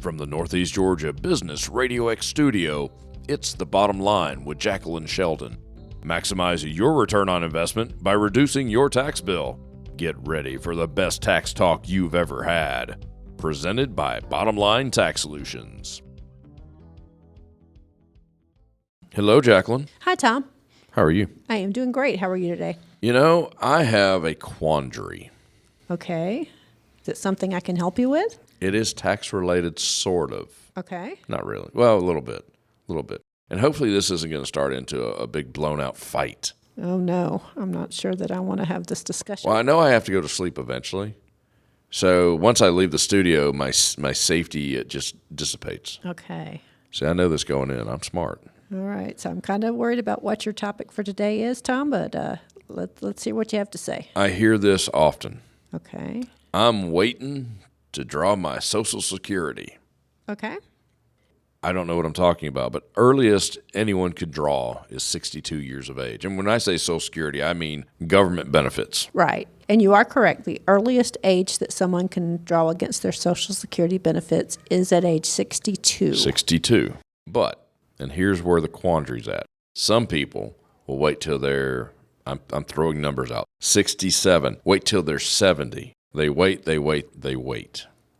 From the Northeast Georgia Business RadioX studio, it's The Bottom Line with Jacqueline Sheldon. Maximize your return on investment by reducing your tax bill. Get ready for the best tax talk you've ever had. Presented by Bottom Line Tax Solutions. Hello, Jacqueline. Hi, Tom. How are you? I am doing great. How are you today? You know, I have a quandary. Okay. Is it something I can help you with? It is tax-related, sort of. Okay. Not really. Well, a little bit. And hopefully this isn't going to start into a big blown-out fight. Oh, no. I'm not sure that I want to have this discussion. Well, I know I have to go to sleep eventually. So once I leave the studio, my safety, it just dissipates. Okay. See, I know this going in. I'm smart. All right. So I'm kind of worried about what your topic for today is, Tom, but let's hear what you have to say. I hear this often. Okay. I'm waiting to draw my Social Security. Okay. I don't know what I'm talking about, but earliest anyone could draw is 62 years of age. And when I say Social Security, I mean government benefits. Right. And you are correct. The earliest age that someone can draw against their Social Security benefits is at age 62. 62. But, and here's where the quandary's at. Some people will wait till they're, I'm throwing numbers out, 67. Wait till they're 70. They wait.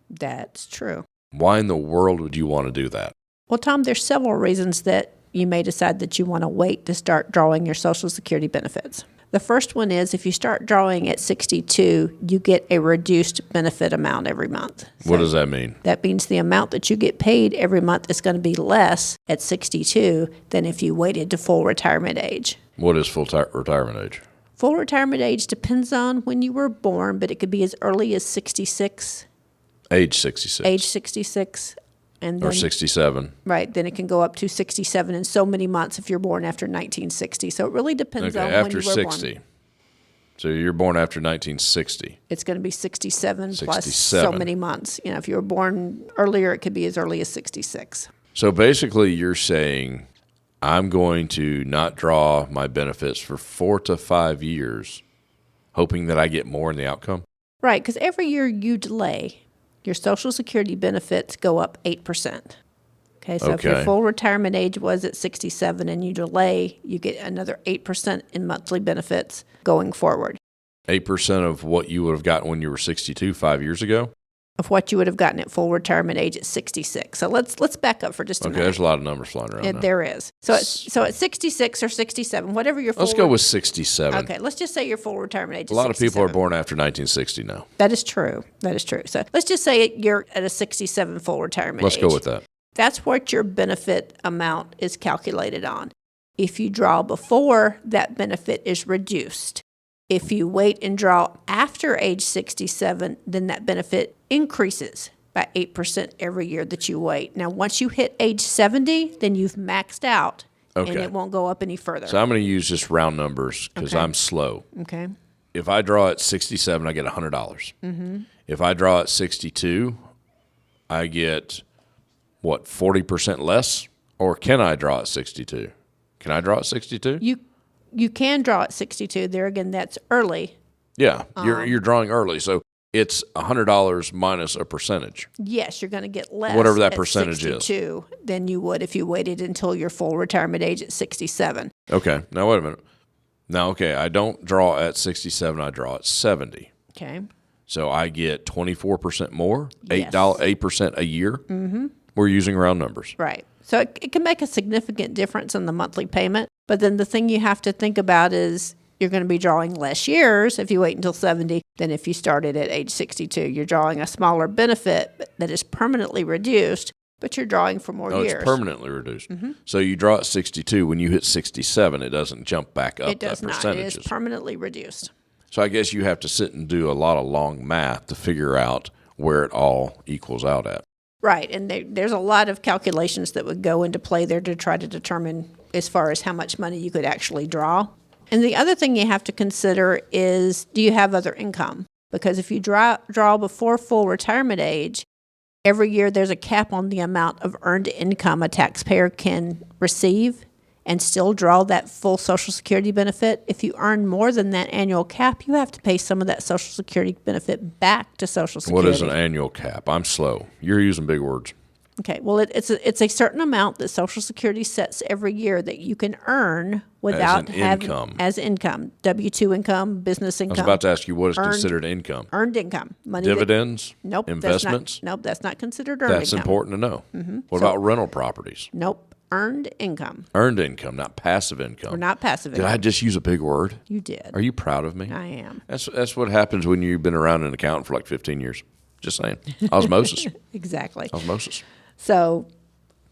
That's true. Why in the world would you want to do that? Well, Tom, there's several reasons that you may decide that you want to wait to start drawing your Social Security benefits. The first one is if you start drawing at 62, you get a reduced benefit amount every month. What does that mean? That means the amount that you get paid every month is going to be less at 62 than if you waited to full retirement age. What is full retirement age? Full retirement age depends on when you were born, but it could be as early as 66. Age 66. Age 66. And then, or 67. Right. Then it can go up to 67 in so many months if you're born after 1960. So it really depends on when you were born. After 60. So you're born after 1960. It's going to be 67 plus so many months. You know, if you were born earlier, it could be as early as 66. So basically you're saying I'm going to not draw my benefits for 4 to 5 years, hoping that I get more in the outcome? Right, because every year you delay, your Social Security benefits go up 8%. Okay, so if your full retirement age was at 67 and you delay, you get another 8% in monthly benefits going forward. 8% of what you would have gotten when you were 62 5 years ago? Of what you would have gotten at full retirement age at 66. So let's back up for just a minute. Okay, there's a lot of numbers flying around now. There is. So at 66 or 67, whatever your full... Let's go with 67. Okay, let's just say your full retirement age is 67. A lot of people are born after 1960 now. That is true. So let's just say you're at a 67 full retirement age. Let's go with that. That's what your benefit amount is calculated on. If you draw before, that benefit is reduced. If you wait and draw after age 67, then that benefit increases by 8% every year that you wait. Now, once you hit age 70, then you've maxed out, and it won't go up any further. So I'm going to use just round numbers because I'm slow. Okay. If I draw at 67, I get $100. Mm-hmm. If I draw at 62, I get, 40% less? Or can I draw at 62? Can I draw at 62? You can draw at 62. There again, that's early. Yeah, you're drawing early, so it's $100 minus a percentage. Yes, you're going to get less. Whatever that percentage is. Than you would if you waited until your full retirement age at 67. Okay, now wait a minute. Now, I don't draw at 67, I draw at 70. Okay. So I get 24% more, Yes. 8% a year. Mm-hmm. We're using round numbers. Right. So it can make a significant difference in the monthly payment. But then the thing you have to think about is you're going to be drawing less years if you wait until 70 than if you started at age 62. You're drawing a smaller benefit that is permanently reduced, but you're drawing for more years. It's permanently reduced. Mm-hmm. So you draw at 62. When you hit 67, it doesn't jump back up. It does not. It is permanently reduced. So I guess you have to sit and do a lot of long math to figure out where it all equals out at. Right, and there's a lot of calculations that would go into play there to try to determine as far as how much money you could actually draw. And the other thing you have to consider is, do you have other income? Because if you draw before full retirement age, every year there's a cap on the amount of earned income a taxpayer can receive and still draw that full Social Security benefit. If you earn more than that annual cap, you have to pay some of that Social Security benefit back to Social Security. What is an annual cap? I'm slow. You're using big words. Okay. Well, it's a certain amount that Social Security sets every year that you can earn without having income. As income, W-2 income, business income. I was about to ask you, what is considered income? Earned income, money. Dividends? Nope. Investments? That's not considered earned income. That's important to know. What about rental properties? Nope. Earned income. Earned income, not passive income. Or not passive Did income. I just use a big word? You did. Are you proud of me? I am. That's what happens when you've been around an accountant for like 15 years. Just saying. Osmosis. Exactly. Osmosis. So,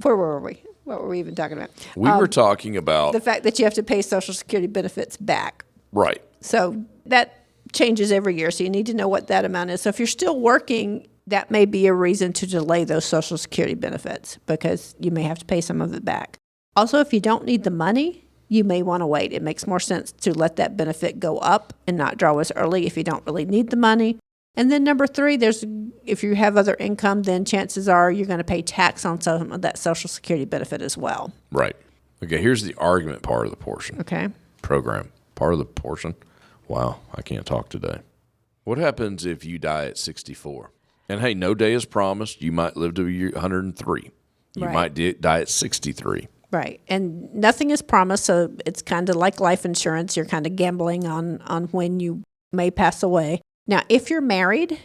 where were we? What were we even talking about? We were talking about... The fact that you have to pay Social Security benefits back. Right. So that changes every year. So you need to know what that amount is. So if you're still working, that may be a reason to delay those Social Security benefits because you may have to pay some of it back. Also, if you don't need the money, you may want to wait. It makes more sense to let that benefit go up and not draw as early if you don't really need the money. And then number 3, if you have other income, then chances are you're going to pay tax on some of that Social Security benefit as well. Right. Okay, here's the argument part of the portion. Okay. Program. Part of the portion. Wow, I can't talk today. What happens if you die at 64? And hey, no day is promised. You might live to 103. You Right. might die at 63. Right. And nothing is promised, so it's kind of like life insurance. You're kind of gambling on when you may pass away. Now, if you're married,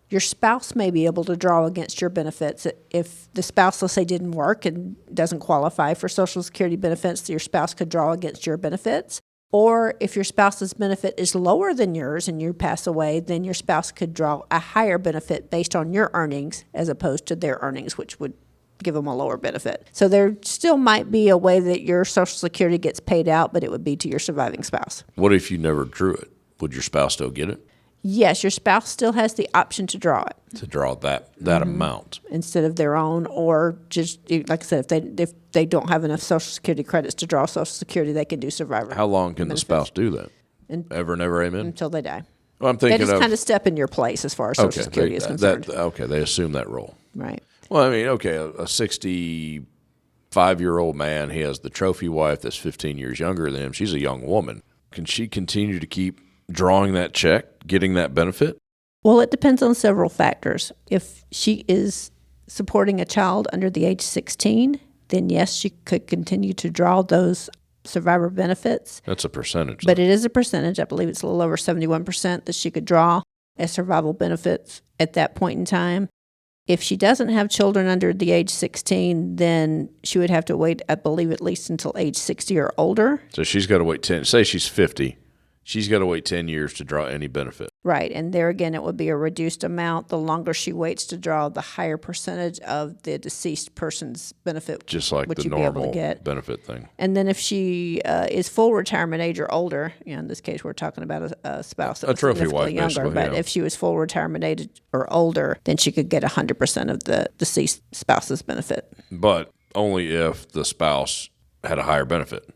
your spouse may be able to draw against your benefits. If the spouse, let's say, didn't work and doesn't qualify for Social Security benefits, your spouse could draw against your benefits. Or if your spouse's benefit is lower than yours and you pass away, then your spouse could draw a higher benefit based on your earnings as opposed to their earnings, which would give them a lower benefit. So there still might be a way that your Social Security gets paid out, but it would be to your surviving spouse. What if you never drew it? Would your spouse still get it? Yes, your spouse still has the option to draw it. To draw that amount. Instead of their own, or just, like I said, if they don't have enough Social Security credits to draw Social Security, they can do survivor. How long can benefits. the spouse do that? Ever and ever, amen? Until they die. Well, I'm They thinking just kind of step in your place as far as Social Security is concerned. They assume that role. Right. Well, I mean, okay, a 65-year-old man, he has the trophy wife that's 15 years younger than him. She's a young woman. Can she continue to keep drawing that check, getting that benefit? Well, it depends on several factors. If she is supporting a child under the age 16, then yes, she could continue to draw those survivor benefits. That's a percentage. But it is a percentage. I believe it's a little over 71% that she could draw as survival benefits at that point in time. If she doesn't have children under the age 16, then she would have to wait, I believe, at least until age 60 or older. So she's got to wait 10. Say she's 50. She's got to wait 10 years to draw any benefit. Right. And there again, it would be a reduced amount. The longer she waits to draw, the higher percentage of the deceased person's benefit Just like would the you be able normal to get. benefit thing. And then if she is full retirement age or older, in this case, we're talking about a spouse that was trophy significantly wife, younger. basically, But yeah. if she was full retirement age or older, then she could get 100% of the deceased spouse's benefit. But only if the spouse had a higher benefit.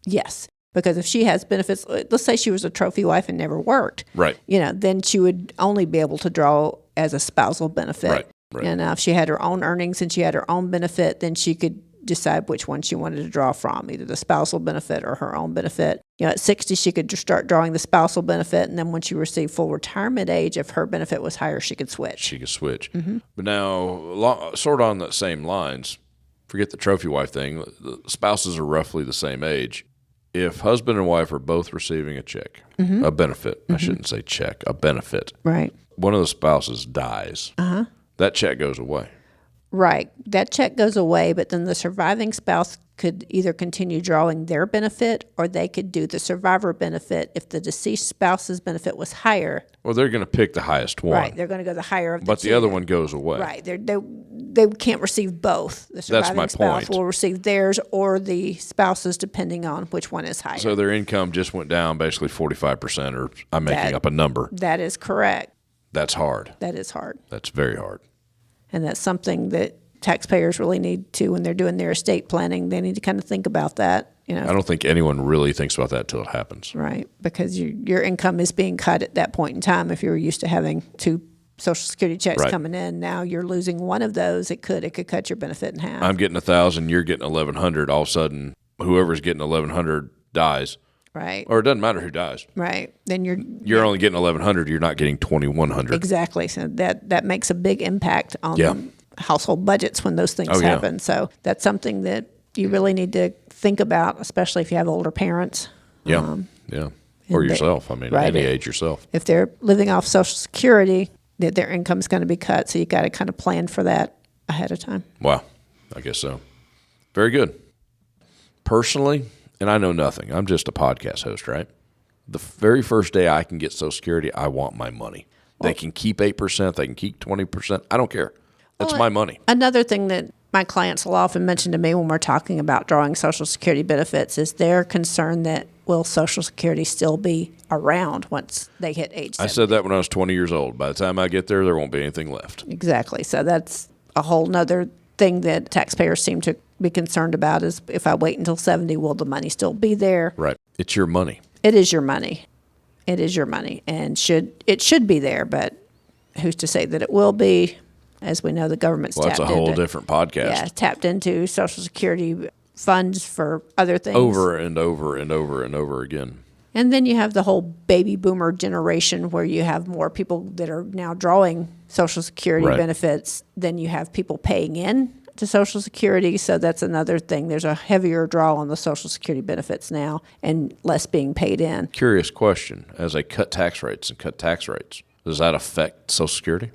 Yes. Because if she has benefits, let's say she was a trophy wife and never worked, Right. Then she would only be able to draw as a spousal benefit. Right. And if she had her own earnings and she had her own benefit, then she could decide which one she wanted to draw from, either the spousal benefit or her own benefit. At 60, she could just start drawing the spousal benefit, and then when she received full retirement age, if her benefit was higher, she could switch. She could switch. Mm-hmm. But now, sort of on the same lines, forget the trophy wife thing. The spouses are roughly the same age. If husband and wife are both receiving a check, a benefit, I shouldn't say check, a benefit. Right. One of the spouses dies. That check goes away. Right. That check goes away, but then the surviving spouse could either continue drawing their benefit or they could do the survivor benefit if the deceased spouse's benefit was higher. Well, they're going to pick the highest one. Right. They're going to go the higher of the But two. the other one goes away. Right. They can't receive both. The surviving my spouse point. will receive theirs or the spouse's, depending on which one is higher. So their income just went down basically 45%, or I'm making up a number. That is correct. That's hard. That is hard. That's very hard. And that's something that taxpayers really need to, when they're doing their estate planning, they need to kind of think about that. I don't think anyone really thinks about that till it happens. Right, because your income is being cut at that point in time. If you were used to having 2 Social Security checks Right. coming in, now you're losing one of those. It could cut your benefit in half. I'm getting 1,000, you're getting 1,100. All of a sudden, whoever's getting 1,100 dies. Right. Or it doesn't matter who dies. Right. Then You're only getting 1,100. You're not getting 2,100. exactly. So that makes a big impact on Yeah. household budgets when those things Oh, yeah. happen. So that's something that you really need to think about, especially if you have older parents. Yeah. Yeah. Or and they- yourself. I mean, right. at any age yourself. If they're living off Social Security, that their income's going to be cut. So you got to kind of plan for that ahead of time. Wow. I guess so. Very good. Personally, and I know nothing, I'm just a podcast host, right? The very first day I can get Social Security, I want my money. They can keep 8%, they can keep 20%. I don't care. That's my money. Another thing that my clients will often mention to me when we're talking about drawing Social Security benefits is they're concerned that will Social Security still be around once they hit age 70? I said that when I was 20 years old. By the time I get there won't be anything left. Exactly. So that's a whole nother thing that taxpayers seem to be concerned about is if I wait until 70, will the money still be there? Right. It's your money. It is your money. It is your money. And it should be there, but who's to say that it will be? As we know, the government's That's tapped a whole into, different podcast. Yeah, tapped into Social Security funds for other things. Over and over and over and over again. And then you have the whole baby boomer generation where you have more people that are now drawing Social Security benefits than you have people paying in to Social Security. So that's another thing. There's a heavier draw on the Social Security benefits now and less being paid in. Curious question. As they cut tax rates, does that affect Social Security?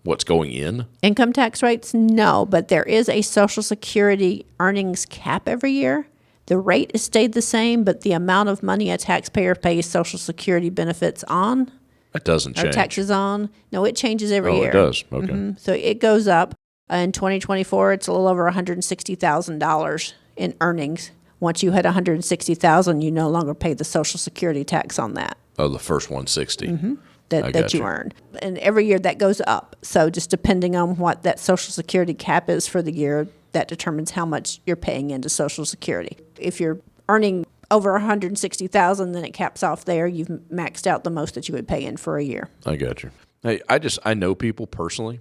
What's going in? Income tax rates, no, but there is a Social Security earnings cap every year. The rate has stayed the same, but the amount of money a taxpayer pays Social Security benefits on, It doesn't or change. taxes on, no, it changes every year. It does. Okay. So it goes up. In 2024, it's a little over $160,000 in earnings. Once you hit $160,000, you no longer pay the Social Security tax on that. Oh, the first 160. That you earn. And every year that goes up. So just depending on what that Social Security cap is for the year, that determines how much you're paying into Social Security. If you're earning over $160,000, then it caps off there. You've maxed out the most that you would pay in for a year. I got you. Hey, I know people personally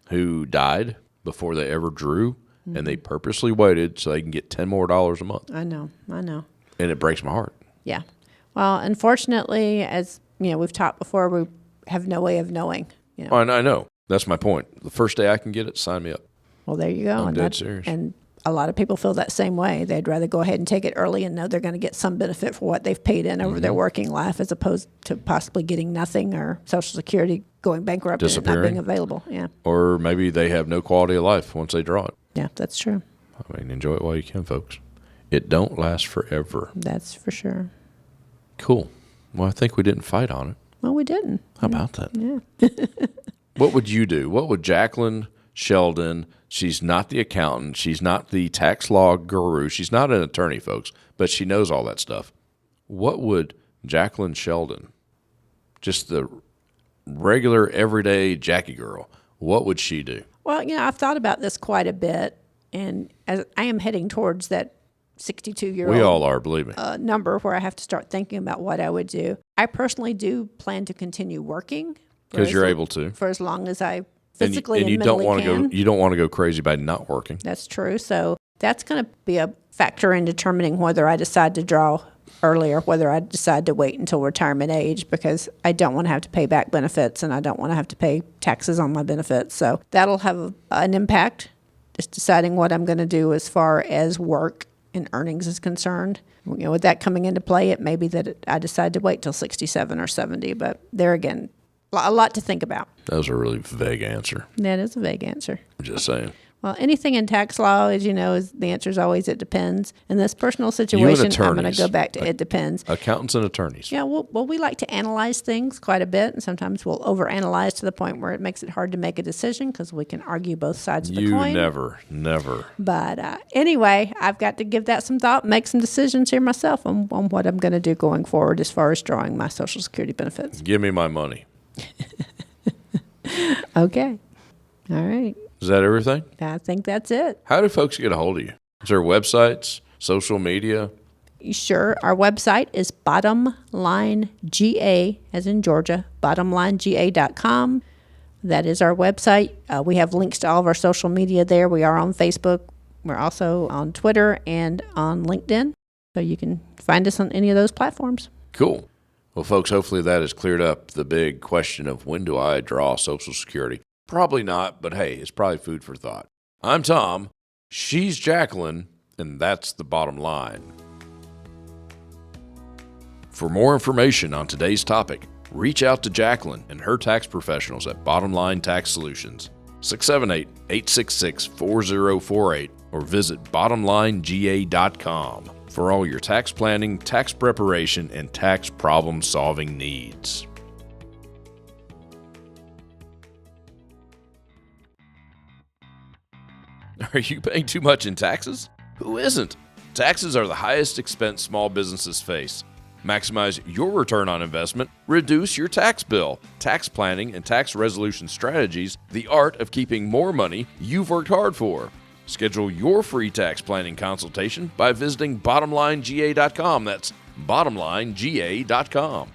who died before they ever drew, and they purposely waited so they can get $10 more a month. I know. And it breaks my heart. Yeah. Well, unfortunately, as we've talked before, we have no way of knowing. Oh, and I know. That's my point. The first day I can get it, sign me up. Well, there you go. I'm dead serious. And a lot of people feel that same way. They'd rather go ahead and take it early and know they're going to get some benefit for what they've paid in over their working life, as opposed to possibly getting nothing or Social Security going bankrupt and it not being available. Yeah. Or maybe they have no quality of life once they draw it. Yeah, that's true. I mean, enjoy it while you can, folks. It don't last forever. That's for sure. Cool. Well, I think we didn't fight on it. Well, we didn't. How about that? Yeah. What would you do? What would Jacqueline Sheldon, she's not the accountant, she's not the tax law guru, she's not an attorney, folks, but she knows all that stuff. What would Jacqueline Sheldon, just the regular, everyday Jackie girl, what would she do? Well, I've thought about this quite a bit, and as I am heading towards that 62-year-old. We all are, believe me. Number where I have to start thinking about what I would do. I personally do plan to continue working Because you're able to. for as long as I physically and you mentally don't want to can. go. You don't want to go crazy by not working. That's true. So that's going to be a factor in determining whether I decide to draw early or whether I decide to wait until retirement age, because I don't want to have to pay back benefits and I don't want to have to pay taxes on my benefits. So that'll have an impact. Just deciding what I'm going to do as far as work and earnings is concerned. With that coming into play, it may be that I decide to wait till 67 or 70. But there again, a lot to think about. That was a really vague answer. That is a vague answer. I'm just saying. Well, anything in tax law, as you know, is the answer is always it depends. In this personal situation, I'm going to go back to it depends. Accountants and attorneys. Yeah, well, we like to analyze things quite a bit, and sometimes we'll overanalyze to the point where it makes it hard to make a decision because we can argue both sides of the coin. You never. But anyway, I've got to give that some thought, make some decisions here myself on what I'm going to do going forward as far as drawing my Social Security benefits. Give me my money. Okay. All right. Is that everything? I think that's it. How do folks get a hold of you? Is there websites, social media? Sure. Our website is bottomlinega, as in Georgia, bottomlinega.com. That is our website. We have links to all of our social media there. We are on Facebook. We're also on Twitter and on LinkedIn. So you can find us on any of those platforms. Cool. Well, folks, hopefully that has cleared up the big question of when do I draw Social Security? Probably not, but hey, it's probably food for thought. I'm Tom, she's Jacqueline, and that's the bottom line. For more information on today's topic, reach out to Jacqueline and her tax professionals at Bottom Line Tax Solutions, 678-866-4048, or visit bottomlinega.com for all your tax planning, tax preparation, and tax problem-solving needs. Are you paying too much in taxes? Who isn't? Taxes are the highest expense small businesses face. Maximize your return on investment, reduce your tax bill. Tax planning and tax resolution strategies, the art of keeping more money you've worked hard for. Schedule your free tax planning consultation by visiting bottomlinega.com. That's bottomlinega.com.